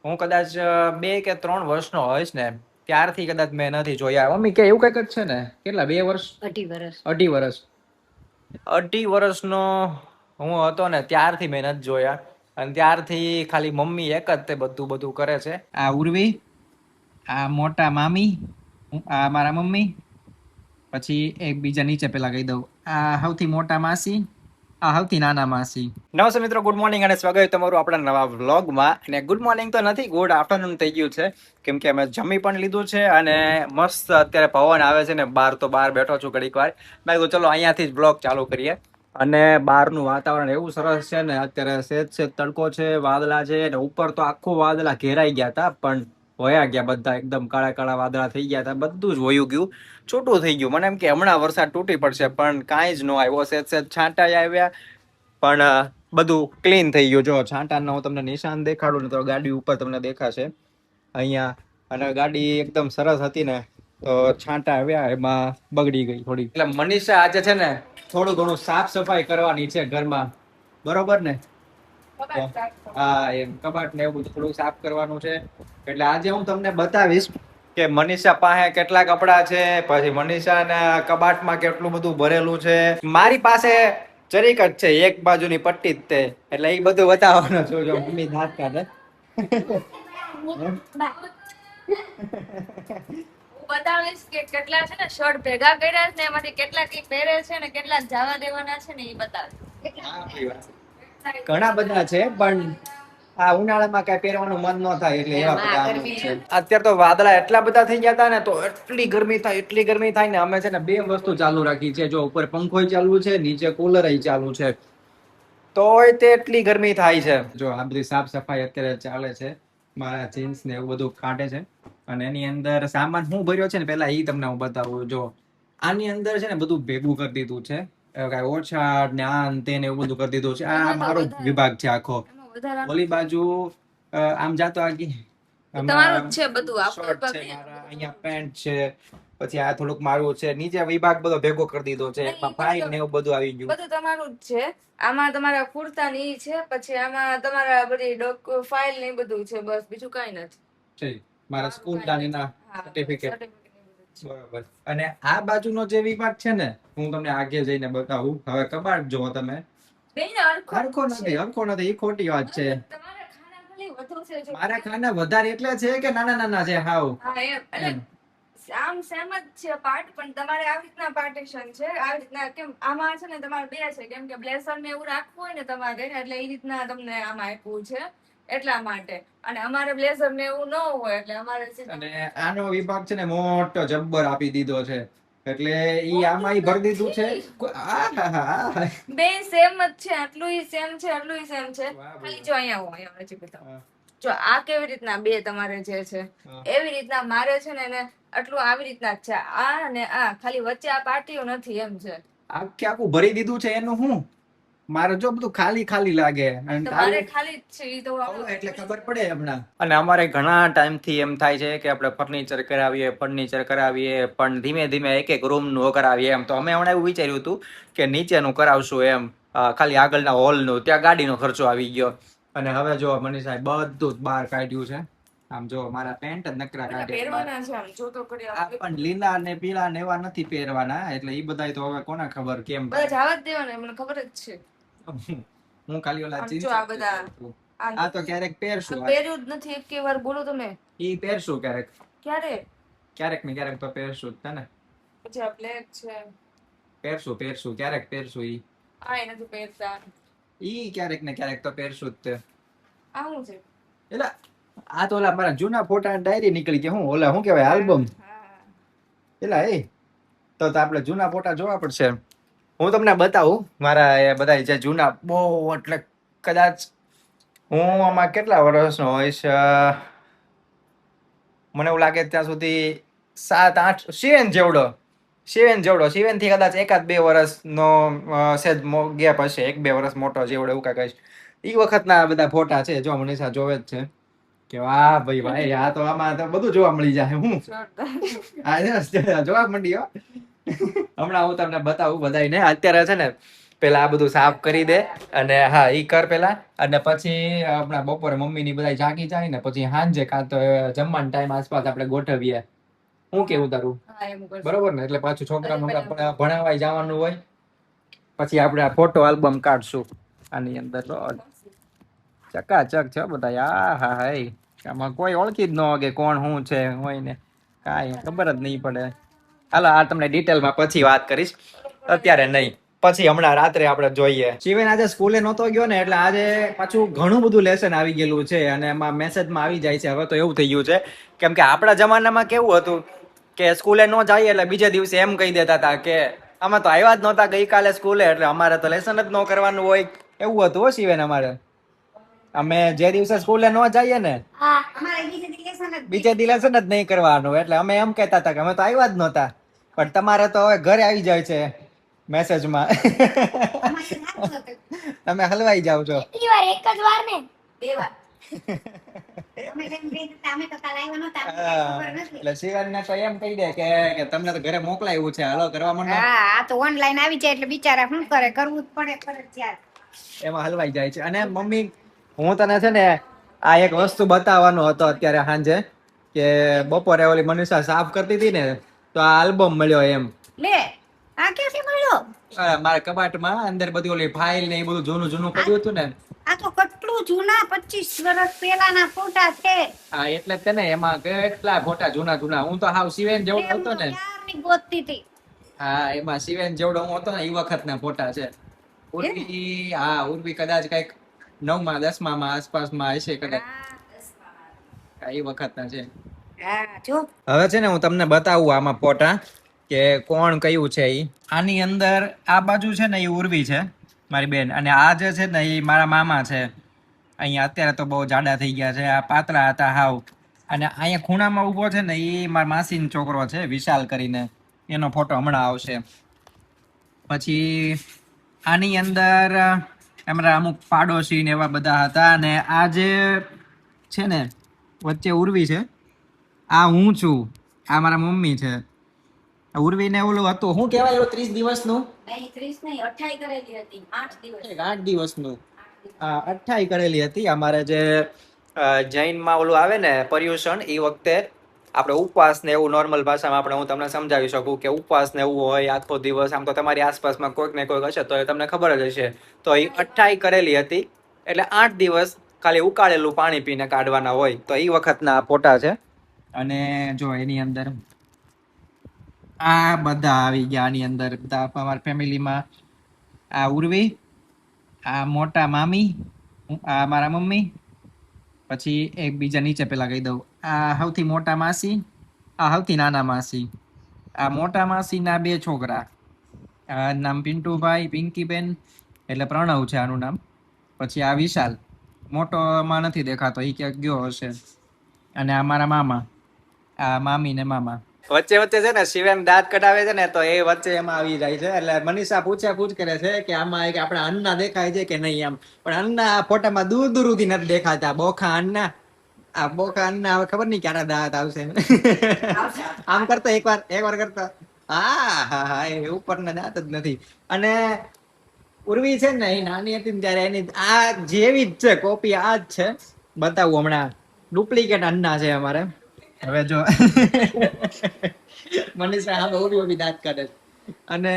હું કદાચ 2 કે 3 વર્ષનો હોઈશ ને ત્યારથી કદાચ મેં નથી જોયા. મમ્મી કે એવું કંઈક જ છે ને? કેટલા 2 વર્ષ? 2.5 વર્ષ. 2.5 વર્ષ. 2.5 વર્ષનો હું હતો ને ત્યારથી મેં નથી જોયા. અને ત્યારથી ખાલી મમ્મી એક જ તે બધું કરે છે. આ ઉર્વી, આ મોટા મામી, આ મારા મમ્મી, પછી એક બીજા નીચે પેલા કહી દઉં, આ સૌથી મોટા માસી, આ સૌથી નાના માસી. નમસ્તે મિત્રો, ગુડ મોર્નિંગ અને સ્વાગત છે તમારું આપણા નવા વ્લોગમાં. અને ગુડ મોર્નિંગ તો નથી, ગુડ આફ્ટરનૂન થઈ ગયું છે, કેમ કે અમે જમી પણ લીધું છે અને મસ્ત અત્યારે પવન આવે છે ને બહાર, તો બહાર બેઠો છું ઘડીક વાર. મેં કીધું ચલો અહીંયાથી જ બ્લોગ ચાલુ કરીએ. અને બહારનું વાતાવરણ એવું સરસ છે ને, અત્યારે સેજ તડકો છે, વાદળા છે, અને ઉપર તો આખું વાદળા ઘેરાઈ ગયા હતા, પણ વયા ગયા બધા, એકદમ કાળા કાળા વાદળા થઈ ગયા હતા, બધું જ વયું ગયું, છૂટું થઈ ગયું. મને એમ કે હમણાં વરસાદ તૂટી પડશે, પણ કાંઈ જ ન આવ્યો. સેજ છાંટા આવ્યા, પણ બધું ક્લીન થઈ ગયું. જો છાંટાનો હું તમને નિશાન દેખાડું ને તો ગાડી ઉપર તમને દેખાશે અહીંયા. અને ગાડી એકદમ સરસ હતી ને, તો છાંટા આવ્યા એમાં બગડી ગઈ થોડી. એટલે મનીષા આજે છે ને થોડું ઘણું સાફ સફાઈ કરવાની છે ઘરમાં, બરોબર ને? હા, એમ કબાટ ને એવું બધું થોડું સાફ કરવાનું છે. એટલે આજે હું તમને બતાવીશ કે મનીષા પાસે કેટલા કપડા છે, પછી મનીષાના કબાટમાં કેટલું બધું ભરેલું છે. મારી પાસે જરીક જ છે, એક બાજુની પટ્ટી જ તે, એટલે એ બધું બતાવવાનું છું. જો મમ્મી દાંત કાઢે. બતાવીશ કે કેટલા છે ને શર્ટ ભેગા કર્યા છે ને એમાંથી કેટલા કી પહેરે છે ને કેટલા જવા દેવાના છે ને એ બતાવીશ. ઘણા બધા છે, પણ આ ઉનાળામાં કઈ પહેરવાનું મન ન થાય, એટલે એવા બધા છે. અત્યારે તો વાદળા એટલા બધા થઈ ગયા હતા ને, તો એટલી ગરમી થાય ને, અમે છે ને 2 વસ્તુ ચાલુ રાખી છે. જો ઉપર પંખો ચાલુ છે, નીચે કુલર ચાલુ છે, તોય તે એટલી ગરમી થાય છે. જો આ બધી સાફ સફાઈ અત્યારે ચાલે છે, મારા જીન્સ ને એવું બધું કાઢે છે. અને એની અંદર સામાન હું ભર્યો છે ને, પેલા ઈ તમને હું બતાવું. જો આની અંદર છે ને બધું ભેગું કરી દીધું છે, કઈ ઓછા ને આન તેને એવું બધું કરી દીધું છે. આ મારો વિભાગ છે આખો. ઓલી બાજુ આમ જાતો આગી તમારું જ છે બધું, શર્ટ છે મારા, અહીંયા પેન્ટ છે, પછી આ થોડુંક મારું છે, નીચે વિભાગ બધો ભેગો કરી દીધો છે, એમાં ફાઈલ ને એવું બધું આવી ગયું. બધું તમારું જ છે. આમાં તમારા કુર્તા ની છે, પછી આમાં તમારા બધી ફાઇલ ને બધું છે, બસ બીજું કઈ નથી. મારા સ્કૂલ ના સર્ટિફિકેટ, બરોબર. અને આ બાજુનો જે વિભાગ છે ને, હું તમને આગે જઈને બતાવું. હવે કબાટ જો તમે, હરખો નથી, એ ખોટી વાત છે. મારા ખાના વધારે એટલે છે કે નાના નાના છે હાવ. આમ સેમ જ છે પાર્ટ, પણ તમારે આવી રીતના પાર્ટીશન છે. આવી રીતના કેમ આમાં છે ને તમારે 2 છે, કેમ કે બ્લેઝર ને એવું રાખવું હોય ને તમારે, એટલે એ રીતના તમને આમાં આપ્યું છે એટલા માટે. અને અમારે બ્લેઝર ને એવું ન હોય, એટલે અમારે અને આનો વિભાગ છે ને મોટો જબ્બર આપી દીધો છે, એટલે ઈ આમાં ઈ ભરી દીધું છે. બે સેમ જ છે, આટલું સેમ છે, આટલું સેમ છે. ખાલી જો અહીંયા હું અહીંયા હજી બતાવું. જો આ કેવી રીતના 2 તમારે જે છે, એવી રીતના મારે છે ને એને આટલું આવી રીતના જ છે. આ અને આ ખાલી વચ્ચે આ પાર્ટીઓ નથી, એમ છે. આખું ભરી દીધું છે એનું. હું મારે જો બધું ખાલી ખાલી લાગે, મારે ખાલી જ છે, ઈ તો એટલે ખબર પડે હમણાં. અને અમારે ઘણા ટાઈમ થી એમ થાય છે કે આપણે ફર્નિચર કરાવીએ, પણ ધીમે ધીમે એક એક રૂમ નું કરાવીએ એમ. તો અમે હમણાં એવું વિચાર્યું હતું કે નીચેનું કરાવશું એમ, ખાલી આગળના હોલ નું. ત્યાં ગાડીનો ખર્ચો આવી ગયો. અને હવે જો મનીષા બધું જ બહાર કાઢ્યું છે. આમ જો મારા પેન્ટ જ નકરા પહેરવાના છે, આમ જો તો કરી આ પણ લીલા ને પીળા ને એવા નથી પહેરવાના, એટલે ઈ બધાય તો હવે કોના ખબર કેમ. બધા જવા જ દેવાના, મને ખબર જ છે. હું ખાલી ઓલા જીન્સ જો આ બધા આ તો ક્યારેક પહેરશું, પહેર્યું જ નથી એક વાર. બોલો તમે. ઈ પહેરશું ક્યારેક ક્યારે ને ક્યારેક તો પહેરશું જ ને. પછી આ બ્લેક છે, પહેરશું ક્યારેક પહેરશું. ઈ આ નથી પહેરતા, ઈ ક્યારેક ને ક્યારેક તો પહેરશું જ તે. આ શું છે? એટલે આ તો ઓલા મારા જૂના ફોટા ડાયરી નીકળી ગયા. હું ઓલા શું કહેવાય, આલ્બમ. એલા એ તો આપણે જૂના ફોટા જોવા પડશે. હું તમને બતાવું મારા એ બધા જે જૂના, બહુ એટલે કદાચ હું આમાં કેટલા વર્ષનો હોઈશ, મને એવું લાગે ત્યાં સુધી 7-8, શિવેન થી કદાચ 1-2 વર્ષનો સેજ ગેપ હશે, 1-2 વર્ષ મોટો જેવડો, એવું કાંઈક હશે. એ વખતના બધા ફોટા છે. જો મનીષા જોવે જ છે કે વાહ ભાઈ ભાઈ, આ તો આમાં તો બધું જોવા મળી જાય. હું જોવા માંડી હો. હમણાં હું તમને બતાવું બધાને. અત્યારે છે ને પેલા આ બધું સાફ કરી દે અને હા ઈ કર પેલા અને પછી આપણા બપોરે મમ્મી ની બધા જાગી જાય ને પછી સાંજે કાં તો જમવાનો ટાઈમ આસપાસ આપણે ગોઠવીએ. હું કેવું તારું? હા એમ કરશું. બરોબર ને? એટલે પાછું છોકરાનું ભણાવાય જવાનું હોય. પછી આપણે આ ફોટો આલ્બમ કાઢશું આની અંદર ચકાચક છે બધા. હા હા આમાં કોઈ ઓળખી જ ન હોય કોણ શું છે હોય ને કાંઈ ખબર જ નહીં પડે. હાલો આ તમને ડિટેલમાં પછી વાત કરીશ, અત્યારે નહીં. પછી હમણાં રાત્રે આપણે જોઈએ. શિવેન આજે સ્કૂલે નહોતો ગયો ને એટલે આજે પાછું ઘણું બધું લેસન આવી ગયેલું છે અને એમાં મેસેજમાં આવી જાય છે. હવે તો એવું થઈ ગયું છે કેમ કે આપણા જમાનામાં કેવું હતું કે સ્કૂલે ન જઈએ એટલે બીજે દિવસે એમ કહી દેતા હતા કે અમે તો આવ્યા જ નહોતા ગઈકાલે સ્કૂલે એટલે અમારે તો લેસન જ ન કરવાનું હોય. એવું હતું હો શિવેન અમારે. અમે જે દિવસે સ્કૂલે ન જઈએ ને બીજે દિવસે લેસન જ નહીં કરવાનું એટલે અમે એમ કહેતા હતા કે અમે તો આવ્યા જ નહોતા. પણ તમારે તો હવે ઘરે આવી જાય છે મેસેજમાં. તમે હલવાઈ જાવ છો. એક જ વાર ને 2 વાર. એટલે શિવાનને તો એમ કહી દે કે તમને તો ઘરે મોકલાયું છે હાલો કરવા માંડો. હા આ તો ઓનલાઈન આવી જાય એટલે બિચારા શું કરે, કરવું જ પડે ફરજિયાત. એમાં હલવાઈ જાય છે. અને મમ્મી હું તને છે ને આ એક વસ્તુ બતાવવાનો હતો અત્યારે સાંજે કે બપોરે ઓલી મનીષા સાફ કરતી હતી ને તો આ આલ્બમ મળ્યો એમ. લે આ ક્યાંથી મળ્યો? મારા કબાટમાં અંદર બધી ઓલી ફાઇલ ને એ બધું જૂનું જૂનું પડ્યું હતું ને. આ તો કેટલું જૂના 25 વર્ષ પહેલાના ફોટા છે. હા એટલે જ ને એમાં કેટલા ફોટા જૂના જૂના. હું તો હાવ શિવેન જેવડો હતો ને. ક્યારની ગોતતી હતી. હા એમાં શિવેન જેવડો હું હતો ને એ વખતના ફોટા છે. ઉર્વી હા ઉર્વી કદાચ કઈક 9મા 10મામાં આસપાસમાં હશે કદાચ. એ વખતના છે. હા જો હવે છે ને હું તમને બતાવું આમાં ફોટા કે કોણ કયું છે ઈ. આની અંદર આ બાજુ છે ને એ ઉર્વી છે મારી બેન અને આ જે છે ને એ મારા મામા છે. અહીંયા અત્યારે તો બહુ જાડા થઈ ગયા છે. આ પાતળા હતા હાવ. અને અહીંયા ખૂણામાં ઊભો છે ને એ મારા માસીનો છોકરો છે વિશાલ કરીને. એનો ફોટો હમણાં આવશે. પછી આની અંદર અમારા અમુક પાડોશી ને એવા બધા હતા. અને આ જે છે ને વચ્ચે ઉર્વી છે, આ હું છું, આ મારા મમ્મી છે. ઉર્વી ને ઓલું હતું શું કહેવાય 30 દિવસનું? નહીં 30 નહીં 28 કરેલી હતી. 8 દિવસ. 8 દિવસનું. 28 કરેલી હતી. અમારે જે જૈનમાં ઓલું આવે ને પર્યુષણ એ વખતે આપણે ઉપવાસ ને એવું નોર્મલ ભાષામાં આપણે હું તમને સમજાવી શકું કે ઉપવાસ ને એવું હોય આખો દિવસ. આમ તો તમારી આસપાસમાં કોઈક ને કોઈક હશે તો એ તમને ખબર જ હશે. તો એ 28 કરેલી હતી એટલે 8 દિવસ ખાલી ઉકાળેલું પાણી પીને કાઢવાના હોય. તો એ વખતના ફોટા છે. અને જો એની અંદર આ બધા આવી ગયા. આની અંદર બધા અમારા ફેમિલીમાં આ ઉર્વી, આ મોટા મામી, આ મારા મમ્મી, પછી એક બીજા નીચે પેલા કહી દઉં આ સૌથી મોટા માસી, આ સૌથી નાના માસી. આ મોટા માસીના 2 છોકરા, આ નામ પિન્ટુભાઈ, પિંકીબેન એટલે પ્રણવ છે આનું નામ. પછી આ વિશાલ મોટોમાં નથી દેખાતો એ ક્યાંક ગયો હશે. અને આ મારા મામા, આ મામી ને મામા. વચ્ચે વચ્ચે છે ને શિવેન દાંત કઢાવે છે ને તો એ વચ્ચે એમાં આવી જાય છે. એટલે મનીષા પૂછ કરે છે કે આમાં એક આપણા અન્ના દેખાય છે કે નહીં એમ. પણ અન્ના આ ફોટામાં દૂર દૂર સુધી નથી દેખાતા. બોખા અન્ના, આ બોખા અન્ના હવે ખબર નહીં ક્યારે દાંત આવશે. આમ કરતો એકવાર કરતો હા એ ઉપરના દાંત જ નથી. અને ઉર્વી છે ને એ નાની હતી ને ત્યારે એની આ જેવી જ છે કોપી આ જ છે. બતાવું હમણાં ડુપ્લિકેટ અન્ના છે અમારે. હવે જો મનીષા હવે ઓબી દાંત કાઢે. અને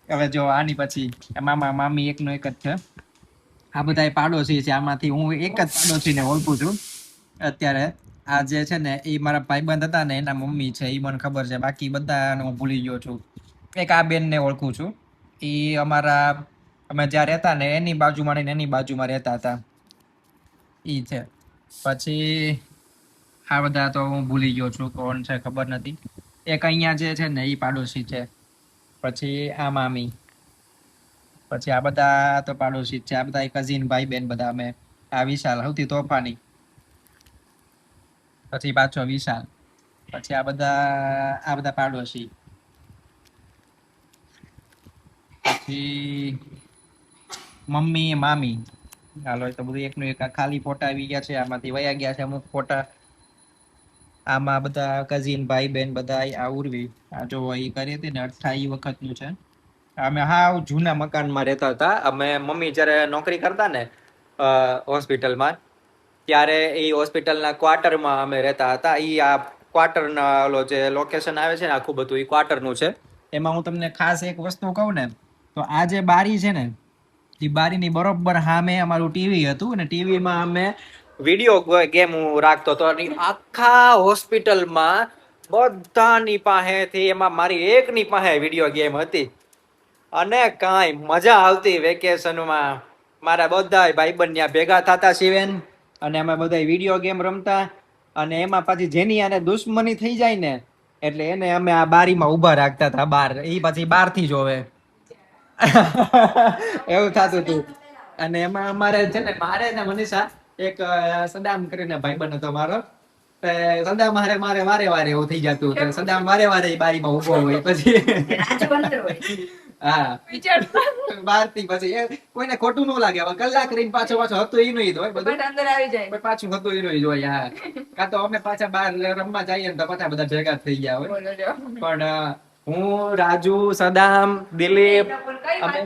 હવે જો આની પછી મામા મામી એકનો એક જ છે. આ બધા પાડોશી છે. આમાંથી હું એક જ પાડોશીને ઓળખું છું અત્યારે. આ જે છે ને એ મારા ભાઈબંધ હતા ને એના મમ્મી છે એ મને ખબર છે. બાકી બધાને હું ભૂલી ગયો છું. એક આ બેનને ઓળખું છું. એ અમારા અમે જ્યાં રહેતા ને એની બાજુમાં ને એની બાજુમાં રહેતા હતા એ છે. પછી આ બધા તો હું ભૂલી ગયો છું કોણ છે ખબર નથી. એક અહીંયા જે છે ને એ પાડોશી છે. પછી આ મામી, પછી આ બધા તો પાડોશી છે. આ બધા કઝિન ભાઈ બેન બધા અમે. આ વિશાલ સૌથી તોફાની, પછી પાછો વિશાલ, પછી આ બધા પાડોશી. પછી મમ્મી મામી. હાલો તો બધું એકનું એક ખાલી ફોટા આવી ગયા છે. આમાંથી વયા ગયા છે અમુક ફોટા. આમાં બધા કઝિન ભાઈ બેન બધા. આ ઉર્વી આ જો એ કરી હતી ને 28 વખતનું છે. અમે હાવ જૂના મકાનમાં રહેતા હતા. અમે મમ્મી જ્યારે નોકરી કરતા ને હોસ્પિટલમાં, ત્યારે એ હોસ્પિટલના ક્વાર્ટરમાં અમે રહેતા હતા. એ આ ક્વાર્ટરના ઓલો જે લોકેશન આવે છે ને આખું બધું એ ક્વાર્ટરનું છે. એમાં હું તમને ખાસ એક વસ્તુ કહું ને, તો આ જે બારી છે ને, એ બારીની બરોબર સામે અમારું ટીવી હતું, અને ટીવીમાં અમે વિડીયો ગેમ હું રાખતો હતો. અને આખા હોસ્પિટલમાં બધાની પાસેથી, એમાં મારી એકની પાસે વિડીયો ગેમ હતી. અને કાંઈ મજા આવતી વેકેશનમાં. મારા બધા ભાઈબંધ ત્યાં ભેગા થતા શિવેન, અને અમે બધા વિડીયો ગેમ રમતા. અને એમાં પછી જેની આને દુશ્મની થઈ જાય ને, એટલે એને અમે આ બારીમાં ઊભા રાખતા હતા બહાર. એ પછી બહારથી જોવે. એવું થતું હતું. અને એમાં અમારે છે ને, મારે ને મનીષા, એક સદામ કરીને ભાઈબંધ હતો મારો. સદામ મારે વારે વારે એવું થઈ જતું. સદામ વારે વારે બારીમાં ઉભો હોય પછી. હા, બાર થી પછી કોઈને ખોટું ન લાગે. હવે કલાક રહીને પાછો હતું એ નહીં હોય બધું, અંદર આવી જાય. પાછું હતું એ નહીં હોય. હા, કાં તો અમે પાછા બહાર રમવા જઈએ ને તો પાછા બધા ભેગા થઈ ગયા હોય. પણ હું, રાજુ, સદામ, દિલીપ, અમે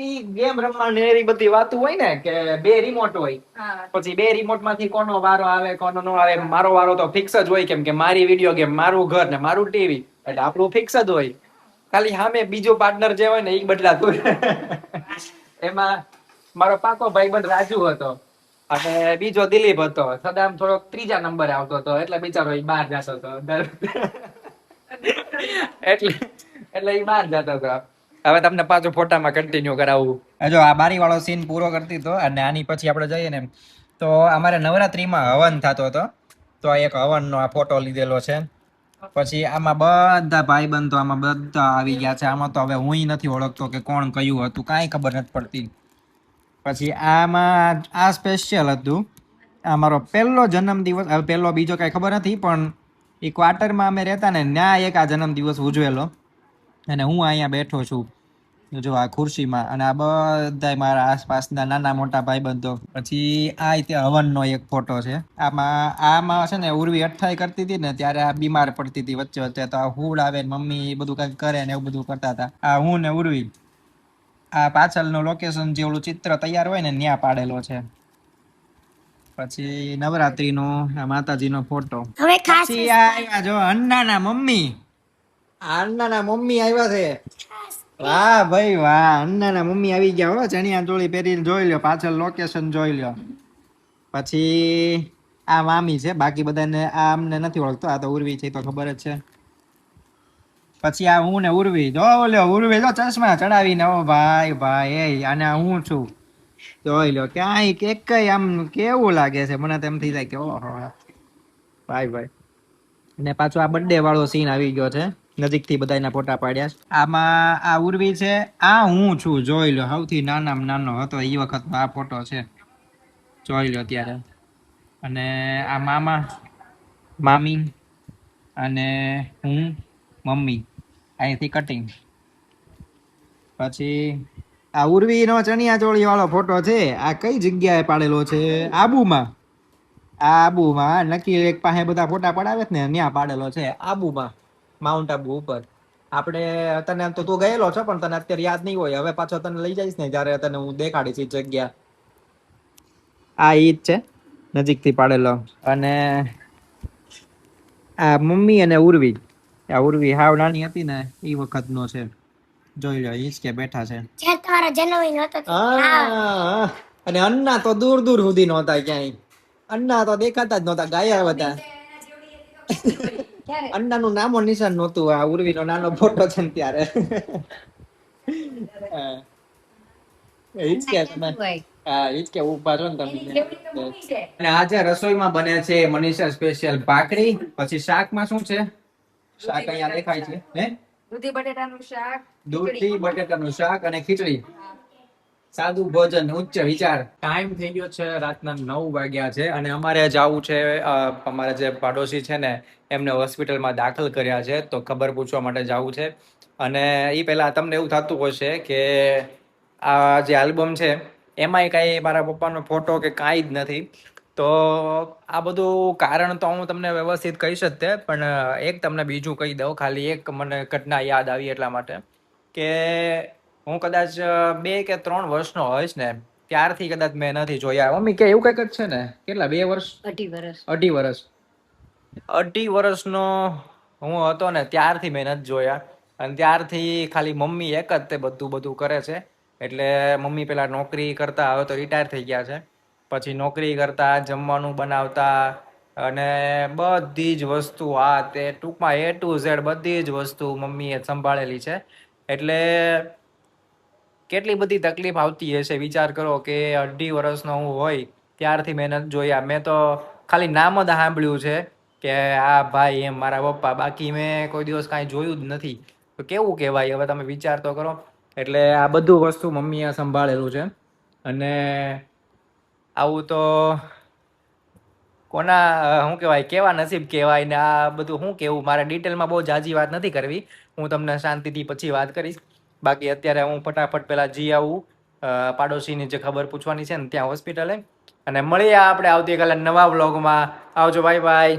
ઈ ગેમ રમવાની એવી બધી વાતો હોય ને, કે 2 રિમોટ હોય, પછી 2 રિમોટ માંથી કોનો વારો આવે કોનો નો આવે. મારો વારો તો ફિક્સ જ હોય, કેમ કે મારી વિડીયો ગેમ, મારું ઘર ને મારું ટીવી, એટલે આપણું ફિક્સ જ હોય. ખાલી સામે બીજો પાર્ટનર જે હોય ને એ બદલાતું. એમાં મારો પાકો ભાઈબંધ રાજુ હતો, અને બીજો દિલીપ હતો. સદામ થોડોક 3જા નંબરે આવતો હતો, એટલે બિચારો એ બહાર જતો હતો. એટલે એ બહાર જતો હતો. હવે તમને પાછું ફોટામાં કન્ટિન્યુ કરાવું. જો આ બારી વાળો સીન પૂરો કરતી હતો, અને આની પછી આપણે જઈએ ને, તો અમારે નવરાત્રીમાં હવન થતો હતો. તો આ એક હવનનો આ ફોટો લીધેલો છે. પછી આમાં બધા ભાઈબંધો આમાં બધા આવી ગયા છે. આમાં તો હવે હું નથી ઓળખતો કે કોણ કયું હતું, કાંઈ ખબર નથી પડતી. પછી આમાં આ સ્પેશિયલ હતું. આ મારો પહેલો જન્મદિવસ, હવે પહેલો બીજો કાંઈ ખબર નથી, પણ એ ક્વાર્ટરમાં અમે રહેતા ને, ત્યાં એક આ જન્મદિવસ ઉજવેલો. અને હું અહીંયા બેઠો છું જો આ ખુરશીમાં, અને આ બધા મારા આસપાસના નાના મોટા ભાઈબંધો. પછી આ રીતે હવનનો એક ફોટો છે. આમાં છે ને, ઉર્વી અઠ્ઠાઈ કરતી હતી ને, ત્યારે આ બીમાર પડતી હતી વચ્ચે વચ્ચે. તો આ હુડ આવે ને મમ્મી એ બધું કંઈક કરે ને એવું બધું કરતા હતા. આ હું ને ઉર્વી આ પાછળનું લોકેશન જે ઓલું ચિત્ર તૈયાર હોય ને ત્યાં પાડેલો છે. પછી નવરાત્રીનો આ માતાજીનો ફોટો. હવે ખાસ પછી આ આવ્યા જો અન્નાના મમ્મી. અન્નાના મમ્મી આવ્યા છે. વાહ ભાઈ વાહ, અન્નાના મમ્મી આવી ગયા હો. ચણિયા ચોળી પહેરીને જોઈ લ્યો, પાછળ લોકેશન જોઈ લ્યો. પછી આ મામી છે. બાકી બધાને આ અમને નથી ઓળખતો. આ તો ઉર્વી છે તો ખબર જ છે. પછી આ હું ને ઉર્વી, જો લ્યો ઉર્વી જો ચશ્મા ચડાવીને. ઓ ભાઈ ભાઈ, આને હું છું જોઈ લ્યો. ક્યાંય એક આમ કેવું લાગે છે, મને તેમ થઈ જાય કે ઓહો ભાઈ ભાઈ. ને પાછો આ બર્થડે વાળો સીન આવી ગયો છે. નજીકથી બધાના ફોટા પાડ્યા. આમાં આ ઉર્વી છે, આ હું છું જોઈ લો. સૌથી નાનામાં નાનો હતો એ વખતનો આ ફોટો છે, જોઈ લો ત્યારે. અને આ મામા, મામી અને હું, મમ્મી અહીંથી કટિંગ. પછી આ ઉર્વીનો ચણિયા ચોળી વાળો ફોટો છે. આ કઈ જગ્યાએ પાડેલો છે? આબુમાં. આબુમાં નક્કી એક પાસે બધા ફોટા પડાવે ને, ત્યાં પાડેલો છે આબુમાં, માઉન્ટ આબુ ઉપર. આપણે તને તો તું ગયેલો છો, પણ તને અત્યારે યાદ નહીં હોય. હવે પાછો તને લઈ જઈશ ને જ્યારે તને હું દેખાડીશ એ જગ્યા. આ ઈદ છે નજીકથી પાડેલો. અને આ મમ્મી અને ઉર્વી. આ ઉર્વી હાવ નાની હતી ને એ વખતનો છે, જોઈ લો. ઈ જ કે બેઠા છે. જ્યારે તમારો જન્મદિન હતો હા, અને અન્ના તો દૂર દૂર સુધી નહોતા ક્યાંય. અન્ના તો દેખાતા જ નહોતા, ગાયબ હતા. અન્નાનું નામો નિશાન નહોતું. આ ઉર્વીનો નાનો ફોટો છે ને ત્યારે. ઈ જ કે તમે, હા ઈ જ કે ઊભા છો ને તમે. અને આજે રસોઈમાં બને છે મનીષા સ્પેશિયલ ભાખરી. પછી શાકમાં શું છે? શાક અહીંયા દેખાય છે. દૂધી બટેટાનું શાક, દૂધી બટેટાનું શાક અને ખીચડી. સાદું ભોજન, ઉચ્ચ વિચાર. ટાઈમ થઈ ગયો છે રાતના 9 વાગ્યા છે, અને અમારે જવું છે. અમારા જે પાડોશી છે ને, એમને હોસ્પિટલમાં દાખલ કર્યા છે, તો ખબર પૂછવા માટે જવું છે. અને એ પહેલા તમને એવું થતું હશે કે આ જે આલ્બમ છે એમાંય કાંઈ મારા પપ્પાનો ફોટો કે કાંઈ જ નથી. તો આ બધું કારણ તો હું તમને વ્યવસ્થિત કહીશ જ તે, પણ એક તમને બીજું કહી દઉં. ખાલી એક મને ઘટના યાદ આવી એટલા માટે, કે હું કદાચ 2 કે 3 વર્ષનો હોઈશ ને ત્યારથી કદાચ મેં નથી જોયા. મમ્મી કે એવું કંઈક જ છે ને? કેટલા 2 વર્ષ? 2.5 વર્ષ. 2.5 વર્ષ. 2.5 વર્ષનો હું હતો ને ત્યારથી મેં નથી જોયા. અને ત્યારથી ખાલી મમ્મી એક જ તે બધું કરે છે. એટલે મમ્મી પેલા નોકરી કરતા, હવે તો રિટાયર થઈ ગયા છે. પછી નોકરી કરતા, જમવાનું બનાવતા અને બધી જ વસ્તુ આ તે ટૂંકમાં A to Z બધી જ વસ્તુ મમ્મીએ સંભાળેલી છે. એટલે કેટલી બધી તકલીફ આવતી હશે વિચાર કરો કે 2.5 વર્ષનો હું હોય ત્યારથી મેં નથી જોયા. મેં તો ખાલી નામ જ સાંભળ્યું છે કે આ ભાઈ એમ મારા પપ્પા, બાકી મેં કોઈ દિવસ કાંઈ જોયું જ નથી. તો કેવું કહેવાય હવે તમે વિચાર તો કરો. એટલે આ બધું વસ્તુ મમ્મીએ સંભાળેલું છે. અને આવું તો કોના શું કહેવાય, કેવા નસીબ કહેવાય. ને આ બધું શું કહેવું, મારે ડિટેલમાં બહુ જાજી વાત નથી કરવી. હું તમને શાંતિથી પછી વાત કરીશ. બાકી અત્યારે હું ફટાફટ પહેલાં જી આવું પાડોશીની જે ખબર પૂછવાની છે ને ત્યાં હોસ્પિટલે. અને મળીએ આપણે આવતીકાલે નવા વ્લોગમાં. આવજો, બાય બાય.